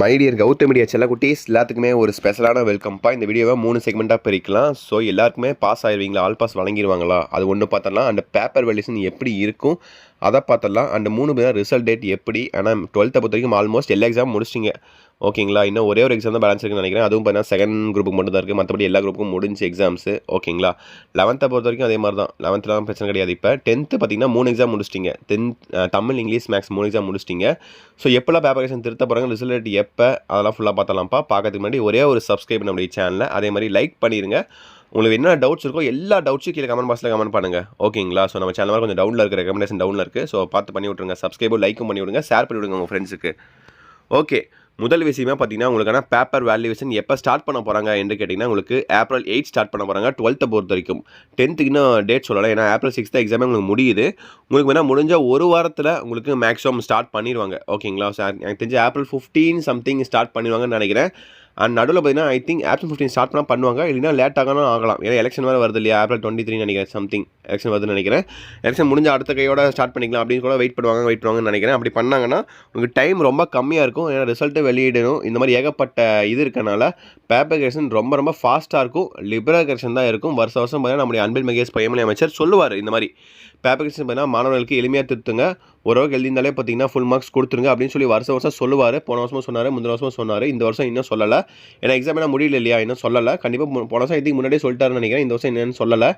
My dear Gautham media செல்ல குட்டீஸ் எல்லாத்துக்குமே ஒரு ஸ்பெஷலான வெல்கம்ப்பா. இந்த வீடியோவை 3 செக்மெண்ட்டாக பிரிக்கலாம். ஸோ எல்லாருக்குமே பாஸ் ஆயிடுவீங்களா, ஆல் பாஸ் வழங்கிடுவாங்களா, அது ஒன்று பார்த்தரலாம். அண்ட் பேப்பர் வேல்யூஷன் எப்படி இருக்கும் அதை பார்த்தரலாம். அண்ட் 3 பேர் ரிசல்ட் டேட் எப்படி. ஆனால் 12th பொறுத்த வரைக்கும் ஆல்மோஸ்ட் எல்லா எக்ஸாம் முடிச்சிட்டிங்க ஓகேங்களா. இன்னும் ஒரே ஒரு எக்ஸாம் தான் பேலன்ஸ் இருக்குன்னு நினைக்கிறேன். அதுவும் பார்த்தீங்கன்னா செகண்ட் குரூப்புக்கு மட்டும் தான் இருக்குது. மற்றபடி எல்லா குரூப்புக்கும் முடிஞ்சு எக்ஸாம்ஸு ஓகேங்களா. 11th பொறுத்த வரைக்கும் அதே மாதிரி தான். 11th பிரச்சனை கிடையாது. இப்போ 10th பார்த்தீங்கன்னா 3 எக்ஸாம் முடிச்சிட்டிங்க. தமிழ், இங்கிலீஷ், மேக்ஸ் 3 எக்ஸாம் முடிச்சிட்டிங்க. ஸோ எப்போல்லாம் பேப்பர் திருத்த போகிறாங்க, ரிசல்ட் டேட் எப்போ, அதெல்லாம் ஃபுல்லாக பார்த்தலாம்ப்பா. பார்க்கறதுக்கு முன்னாடி ஒரே ஒரு சப்ஸ்கிரைப் நம்முடைய சேனலை, அதே மாதிரி லைக் பண்ணிடுங்க. உங்களுக்கு என்ன டவுட்ஸ் இருக்கோ எல்லா டவுட்ஸும் கீழே கமெண்ட் பாக்ஸில் கமெண்ட் பண்ணுங்கள் ஓகேங்களா. ஸோ நம்ம சேனல் கொஞ்சம் டவுனில் இருக்குது, ரெக்கமெண்டேஷன் டவுனில் இருக்குது. ஸோ பார்த்து பண்ணி விட்ருங்க. சப்ஸ்கிரைபும் லைக்கும் பண்ணி விடுங்க, ஷேர் பண்ணி விடுங்க உங்கள் ஃப்ரெண்ட்ஸுக்கு. ஓகே, முதல் விஷயமா பார்த்தீங்கன்னா உங்களுக்கான பேப்பர் வேல்யூவேஷன் எப்போ ஸ்டார்ட் பண்ண போகிறாங்க என்று கேட்டிங்கன்னா, உங்களுக்கு April 8 ஸ்டார்ட் பண்ண போகிறாங்க 12th பொறுத்த வரைக்கும். 10th இன்னும் டேட் சொல்லலை, ஏன்னா April 6 தான் எக்ஸாமே உங்களுக்கு முடியுது. உங்களுக்கு வேணால் முடிஞ்ச ஒரு வாரத்தில் உங்களுக்கு மேக்ஸிமம் ஸ்டார்ட் பண்ணிடுவாங்க ஓகேங்களா. எனக்கு தெரிஞ்சு April 15 சம்திங் ஸ்டார்ட் பண்ணிடுவாங்கன்னு நினைக்கிறேன். அண்ட் நடுவில் பார்த்தீங்கன்னா ஐ திங்க் April 15 ஸ்டார்ட் பண்ணால் பண்ணுவாங்க, இல்லைனா லேட் ஆகலாம். ஏன்னா எலெக்ஷன் வேறு வருது இல்லையா, April 23 நினைக்கிறேன், சம்திங் எலெக்ஷன் வருதுன்னு நினைக்கிறேன். எலெக்ஷன் முடிஞ்ச அடுத்த கையோட ஸ்டார்ட் பண்ணிக்கலாம் அப்படின்னு கூட வெயிட் பண்ணுவாங்கன்னு நினைக்கிறேன். அப்படி பண்ணாங்கன்னா உங்களுக்கு டைம் ரொம்ப கம்மியாக இருக்கும். ஏன்னா ரிசல்ட்டு வெளியிடணும், இந்த மாதிரி ஏகப்பட்ட இது இருக்கனால பேப்பர் கரெக்ஷன் ரொம்ப ஃபாஸ்ட்டாக இருக்கும். லிபரல் கரெக்ஷன் தான் இருக்கும். வருஷம் பார்த்தீங்கன்னா நம்முடைய அன்பில் மகேஷ் பொய்யாமொழி அமைச்சர் சொல்லுவார், இந்த மாதிரி பேப்பர் கரெக்ஷன் பார்த்தீங்கன்னா மாணவர்களுக்கு எளிமையாக திருத்துங்க, ஓரளவுக்கு எழுதினாலே பார்த்தீங்கன்னா ஃபுல் மார்க்ஸ் கொடுத்துருங்க அப்படின்னு சொல்லி வருஷம் சொல்லுவார். போன வருஷமும் சொன்னார், முந்தின வருஷமும் சொன்னார். இந்த வருஷம் இன்னும் சொல்லலை, ஏன்னா எக்ஸாம் என்ன முடியல இல்லையா, இன்னும் சொல்லலை. கண்டிப்பாக போன வருஷம் இதுக்கு முன்னாடியே சொல்லிட்டாருன்னு நினைக்கிறேன். இந்த வருஷம் என்னென்னு சொல்லலை,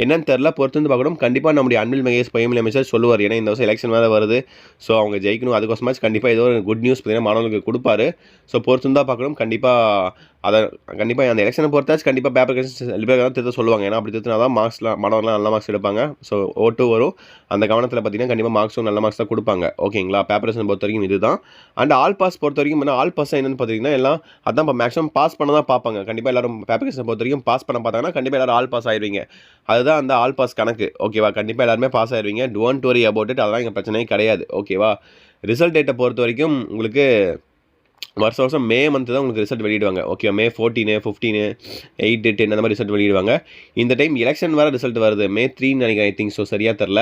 என்னன்னு தெரில, பொறுத்து வந்து பார்க்கணும். கண்டிப்பாக நம்முடைய அன்பில் மகேஷ் பொய்யாமொழி அமைச்சர் சொல்லுவார், ஏன்னா இந்த வருஷம் எலெக்ஷன் வேறு வருது. ஸோ அவங்க ஜெயிக்கணும், அதுக்கோசமாச்சு கண்டிப்பாக ஏதோ ஒரு குட் நியூஸ் பார்த்தீங்கன்னா மாணவர்களுக்கு கொடுப்பாரு. ஸோ பொறுத்து தான் பார்க்கணும். கண்டிப்பாக அந்த எலெக்ஷனை பொறுத்தாச்சு கண்டிப்பாக பேப்பர் கரெக்ஷன் லிபரல் தான் திருத்த சொல்லுவாங்க. ஏன்னா அப்படி திருத்தினா தான் மாணவர்கள்லாம் நல்ல மார்க்ஸ் எடுப்பாங்க. ஸோ ஓட்டு வரும், அந்த கவனத்தில் பார்த்தீங்கன்னா கண்டிப்பாக மார்க்ஸும் நல்ல மார்க்ஸ் தான் கொடுப்பாங்க ஓகேங்களா. பேப்பர் கரெக்ஷன் பொறுத்த வரைக்கும் இதுதான். அண்ட் ஆல் பாஸ் பொறுத்த வரைக்கும் ஆல் பாஸ் என்னன்னு பார்த்தீங்கன்னா எல்லாம் அதான் இப்போ மேக்ஸிமம் பாஸ் பண்ண தான் பார்ப்பாங்க. கண்டிப்பாக எல்லாரும் பேப்பர் கரெக்ஷன் பொறுத்த வரைக்கும் பாஸ் பண்ண பார்த்தாங்கன்னா கண்டிப்பாக எல்லாரும் ஆல் பாஸ் ஆயிடுவீங்க. அதுதான் அந்த ஆல் பாஸ் கணக்கு ஓகேவா. கண்டிப்பாக எல்லாருமே பாஸ் ஆயிடுவீங்க. டோன்ட் வரி அபவுட் இட், அதெல்லாம் இங்கே பிரச்சனையே கிடையாது ஓகேவா. ரிசல்ட் டேட்டை பொறுத்த வரைக்கும் உங்களுக்கு வருஷம் மே மந்த் தான் உங்களுக்கு ரிசல்ட் வெளியிடுவாங்க ஓகே. May 14, 15, 8, 10 அந்த மாதிரி ரிசல்ட் வெளியிடுவாங்க. இந்த டைம் எலெக்ஷன் வேறு ரிசல்ட் வருது, May 3 நினைக்கிறேன் ஐ திங்க். ஸோ சரியாக தெரில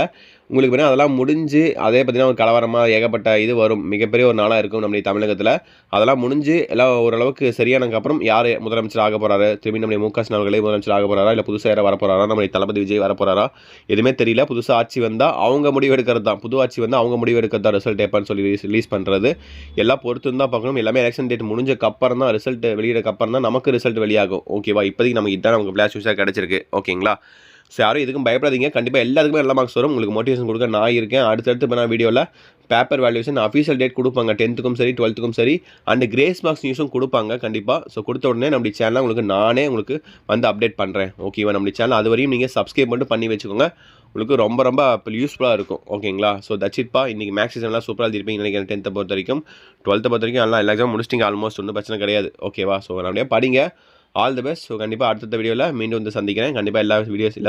உங்களுக்கு வேணால். அதெல்லாம் முடிஞ்சு அதே பார்த்தீங்கன்னா ஒரு கலவரமாக ஏகப்பட்ட இது வரும், மிகப்பெரிய ஒரு நாளாக இருக்கும் நம்முடைய தமிழகத்தில். அதெல்லாம் முடிஞ்சு எல்லாம் ஓரளவுக்கு சரியானதுக்கப்புறம் யார் முதலமைச்சர் ஆக போகிறாரு, திரும்பி நம்முடைய M.K. ஸ்டாலின் அவர்களே முதலமைச்சர் ஆக போகிறாரா, இல்லை புதுசாக யாராவது வரப்போகிறாரா, நம்முடைய தளபதி விஜய் வரப்போகிறாரா, எதுவுமே தெரியல. புதுசாக ஆட்சி வந்தால் அவங்க முடிவு எடுக்கிறது தான், புது ஆட்சி வந்தால் அவங்க முடிவு எடுக்கிறது தான் ரிசல்ட் எப்போன்னு சொல்லி ரிலீஸ் பண்ணுறது. எல்லாம் பொறுத்து தான் பார்க்கணும். எல்லாமே எலெக்ஷன் டேட் முடிஞ்சக்கப்புறம் தான், ரிசல்ட் வெளியிடக்கப்புறம் தான் நமக்கு ரிசல்ட் வெளியாகும் ஓகேவா. இப்போதைக்கு நமக்கு இதான் நமக்கு ஃப்ளாஷ் நியூஸாக கிடச்சிருக்கு ஓகேங்களா. ஸோ யாரும் இதுக்கும் பயப்படாதீங்க. கண்டிப்பாக எல்லாத்துக்குமே நல்ல மார்க்ஸ் வரும். உங்களுக்கு மோட்டிவேஷன் கொடுக்க நான் இருக்கேன். அடுத்தடுத்து இப்போ நான் வீடியோவில் பேப்பர் வேல்யூஷன் அஃபீஷியல் டேட் கொடுப்பாங்க, 10th சரி 12th சரி. அண்ட் கிரேஸ் மார்க்ஸ் நியூஸும் கொடுப்பாங்க கண்டிப்பாக. ஸோ கொடுத்த உடனே நம்ம சேனலில் நானே உங்களுக்கு வந்து அப்டேட் பண்ணுறேன் ஓகேவா. நம்ம சேனல் அது வரையும் நீங்கள் சப்ஸ்கிரைப் மட்டும் பண்ணி வச்சுக்கோங்க, உங்களுக்கு ரொம்ப யூஸ்ஃபுல்லாக இருக்கும் ஓகேங்களா. ஸோ தட்ஸ் இட்பா. இன்றைக்கி மேக்ஸ் எல்லாம் சூப்பராக இருப்பீங்க நினைக்கிறேன். 10th பொறுத்த வரைக்கும், 12th பொறுத்த வரைக்கும் எல்லா எக்ஸாம் முடிச்சிட்டிங்க ஆல்மோஸ்ட், ஒன்றும் பிரச்சனை கிடையாது ஓகேவா. ஸோ அப்படியே படிங்க, ஆல் தி பெஸ்ட். ஸோ கண்டிப்பாக அடுத்த வீடியோவில் மீண்டும் வந்து சந்திக்கிறேன். கண்டிப்பாக எல்லா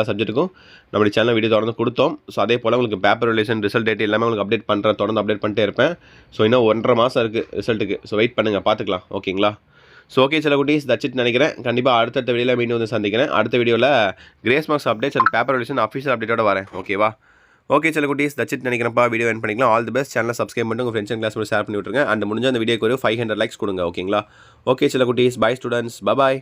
சப்ஜெக்ட்டுக்கும் நம்மளுடைய சேனல் வீடியோ தொடர்ந்து கொடுத்தோம். ஸோ அதே போல் உங்களுக்கு பேப்பர் ரிலேஷன் ரிசல்ட் டேட் எல்லாமே உங்களுக்கு அப்டேட் பண்ணுறேன், தொடர்ந்து அப்டேட் பண்ணிட்டே இருப்பேன். ஸோ இன்னும் 1.5 மாதம் இருக்குது ரிசல்ட்டுக்கு. ஸோ வெயிட் பண்ணுங்கள், பார்த்துக்கலாம் ஓகேங்களா. ஸோ ஓகே சில குட்டீஸ், தட்ஸ் இட் நினைக்கிறேன். கண்டிப்பாக அடுத்த வீடியோவில் மீண்டும் வந்து சந்திக்கிறேன். அடுத்த வீடியோவில் grace marks updates and paper relation official அப்டேட்டோட வரேன் ஓகேவா. ஓகே சில குட்டீஸ், தட்ஸ் இட் நினைக்கிறேன்ப்பா. வீடியோ என் பண்ணிக்கலாம். All the best. சேனலை சப்ஸ்கிரைப் பண்ணிட்டு உங்கள் ஃப்ரெண்ட்ஸ் அண்ட் கிளாஸ் ஷேர் பண்ணி விட்டுருங்க. அண்ட் முடிஞ்ச அந்த வீடியோக்கு ஒரு 500 லைக்ஸ் கொடுங்க ஓகேங்களா. ஓகே சில குட்டீஸ், பை ஸ்டூடெண்ட்ஸ், பாய்.